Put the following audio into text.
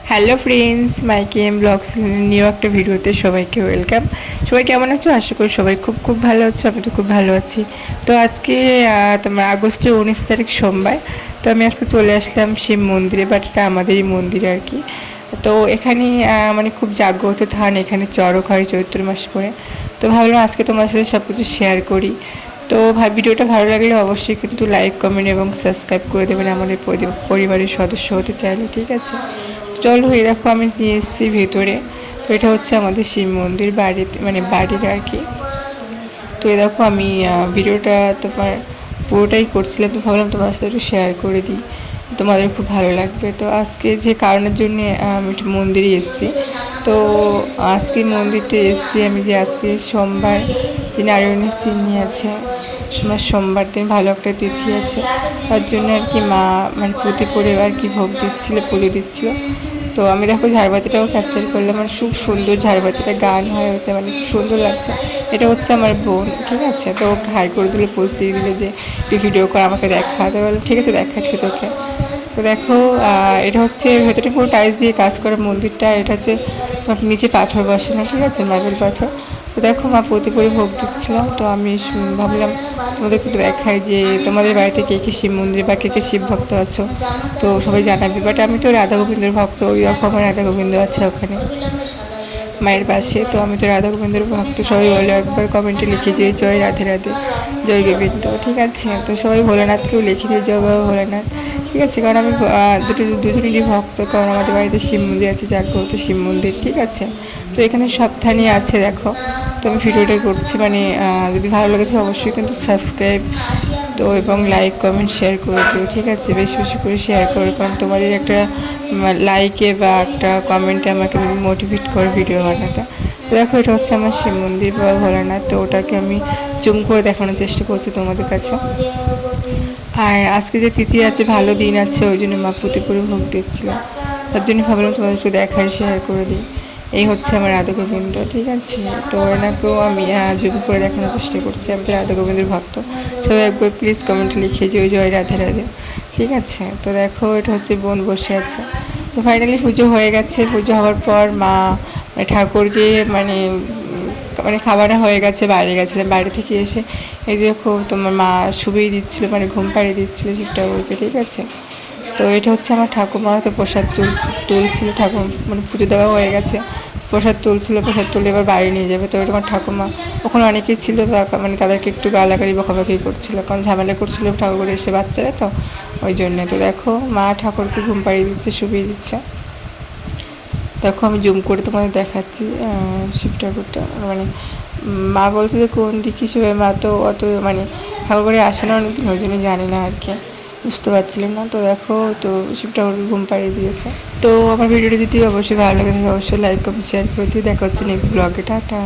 Hello friends, মাইকেএম blogs new একটা ভিডিওতে সবাইকে ওয়েলকাম। সবাই কেমন আছো? আশা করি সবাই খুব খুব ভালো আছো। আমি তো খুব ভালো আছি। তো আজকে তোমার আগস্টের 19 তারিখ সোমবার। তো আমি আজকে চলে আসলাম শিব মন্দিরে, বাট এটা আমাদেরই মন্দির আর কি। তো এখানে মানে খুব জাগ্রত থান, এখানে চড়ক হয় চৈত্র মাস করে। তো ভাবলাম আজকে তোমার সাথে সব কিছু শেয়ার করি। তো ভিডিওটা ভালো লাগলে অবশ্যই কিন্তু লাইক, কমেন্ট এবং সাবস্ক্রাইব করে দেবেন আমাদের পরিবারের সদস্য হতে চাইলে, ঠিক আছে? চলো, এই দেখো আমি নিয়ে এসেছি ভেতরে। তো এটা হচ্ছে আমাদের শিব মন্দির বাড়িতে, মানে বাড়ির আর কি। তো এই দেখো আমি ভিডিওটা তোমার পুরোটাই করছিলাম, তো ভাবলাম তোমার সাথে একটু শেয়ার করে দিই, তোমাদের খুব ভালো লাগবে। তো আজকে যে কারণের জন্য আমি একটু মন্দিরে এসেছি, তো আজকে মন্দিরটা এসেছি আমি যে আজকে সোমবার, যে নারায়ণী সিন্নি আছে, সোমবার দিন ভালো একটা তিথি আছে, তার জন্য আর কি মা মানে প্রতি করে আর কি ভোগ দিচ্ছিলো, পুজো দিচ্ছিলো। তো আমি দেখো ঝাড়বাতিটাও ক্যাপচার করলাম, মানে খুব সুন্দর ঝাড়বাতিটা গান হয় ওতে, মানে খুব সুন্দর লাগছে। এটা হচ্ছে আমার বোন, ঠিক আছে? তো ওকে হাই করে দিল, পোজ দিয়ে দিল যে একটু ভিডিও করে আমাকে দেখাতে, বললাম ঠিক আছে দেখাচ্ছি তোকে। তো দেখো এটা হচ্ছে ভেতরে পুরো টাইলস দিয়ে কাজ করা মন্দিরটা। এটা হচ্ছে নিচে পাথর বসানো, ঠিক আছে, মার্বেল পাথর। তো দেখো মা প্রতি করে ভোগ দিচ্ছিলাম। তো আমি ভাবলাম তোমাদেরকে একটু দেখাই যে তোমাদের বাড়িতে কে কে শিব মন্দির বা কে কে শিব ভক্ত আছো, তো সবাই জানাবি। বাট আমি তো রাধা গোবিন্দর ভক্ত, ওই রকম রাধা গোবিন্দ আছে ওখানে মায়ের পাশে। তো আমি তো রাধা গোবিন্দের ভক্ত। সবাই বলে একবার কমেন্টে লিখে যে জয় রাধে রাধে, জয় গোবিন্দ, ঠিক আছে? তো সবাই ভোলেনাথকেও লিখে দিয়ে জয় বাবা ভোলেনাথ, ঠিক আছে? কারণ আমি দুজনেরই ভক্ত, কারণ আমাদের বাড়িতে শিব মন্দির আছে, জাগ্রত শিব মন্দির, ঠিক আছে? তো এখানে সাবধানে আছে দেখো। তো আমি ভিডিওটা করছি, মানে যদি ভালো লাগে থাকে অবশ্যই কিন্তু সাবস্ক্রাইব তো এবং লাইক, কমেন্ট, শেয়ার করে দিও, ঠিক আছে? বেশি বেশি করে শেয়ার করো, কারণ তোমাদের একটা লাইকে বা একটা কমেন্টে আমাকে মোটিভেট করে ভিডিও বানাতে। তো দেখো এটা হচ্ছে আমার শিব মন্দির বা ভোলানাথ। তো ওটাকে আমি জুম করে দেখানোর চেষ্টা করছি তোমাদের কাছে। আর আজকে যে তিথি আছে, ভালো দিন আছে, ওই জন্য মা প্রতি করে ভোগ দিচ্ছিল, তার জন্য ভাবলাম তোমাদের একটু দেখাই, শেয়ার করে দিই। এই হচ্ছে আমার রাধা গোবিন্দ, ঠিক আছে? তো এনাকেও আমি জুম করে দেখানোর চেষ্টা করছি। আমি তো রাধা গোবিন্দের ভক্ত। সবাই একবার প্লিজ কমেন্টে লিখে যে ওই জয় রাধে রাধে, ঠিক আছে? তো দেখো এটা হচ্ছে বোন বসে আছে। তো ফাইনালি পুজো হয়ে গেছে। পুজো হওয়ার পর মা ঠাকুরকে মানে মানে খাবারে হয়ে গেছে, বাইরে গেছিলাম, বাইরে থেকে এসে এই যে খুব তোমার মা শুবিয়ে দিচ্ছিলো, মানে ঘুম পাড়িয়ে দিচ্ছিলো শিব ঠাকুরকে, ঠিক আছে? তো এটা হচ্ছে আমার ঠাকুমা, তো প্রসাদ তুলছিল ঠাকুর, মানে পুজো দেওয়া হয়ে গেছে, প্রসাদ তুলছিল, প্রসাদ তুলে এবার বাইরে নিয়ে যাবে। তো এটা আমার ঠাকুমা, ওখানে অনেকেই ছিল, মানে তাদেরকে একটু গালাগালি বকাবকি করছিলো, কারণ ঝামেলা করছিলো ঠাকুর এসে বাচ্চারা, তো ওই জন্যে। তো দেখো মা ঠাকুরকে ঘুম পাড়িয়ে দিচ্ছে, শুবিয়ে দিচ্ছে। দেখো আমি জুম করে তোমাদের দেখাচ্ছি শিব ঠাকুরটা। মানে মা বলছে যে কোন দিক হিসেবে, মা তো অত মানে ঠাকুর করে আসে না অনেকদিন, ওই জন্য জানি না আর কি, বুঝতে পারছিলাম না। তো দেখো তো শিব ঠাকুরকে ঘুম পাড়িয়ে দিয়েছে। তো আমার ভিডিওটা যদি অবশ্যই ভালো লাগে থাকে অবশ্যই লাইক, কমেন্ট, শেয়ার করে দিয়ে দেখা হচ্ছে নেক্সট ব্লগে। টাটা।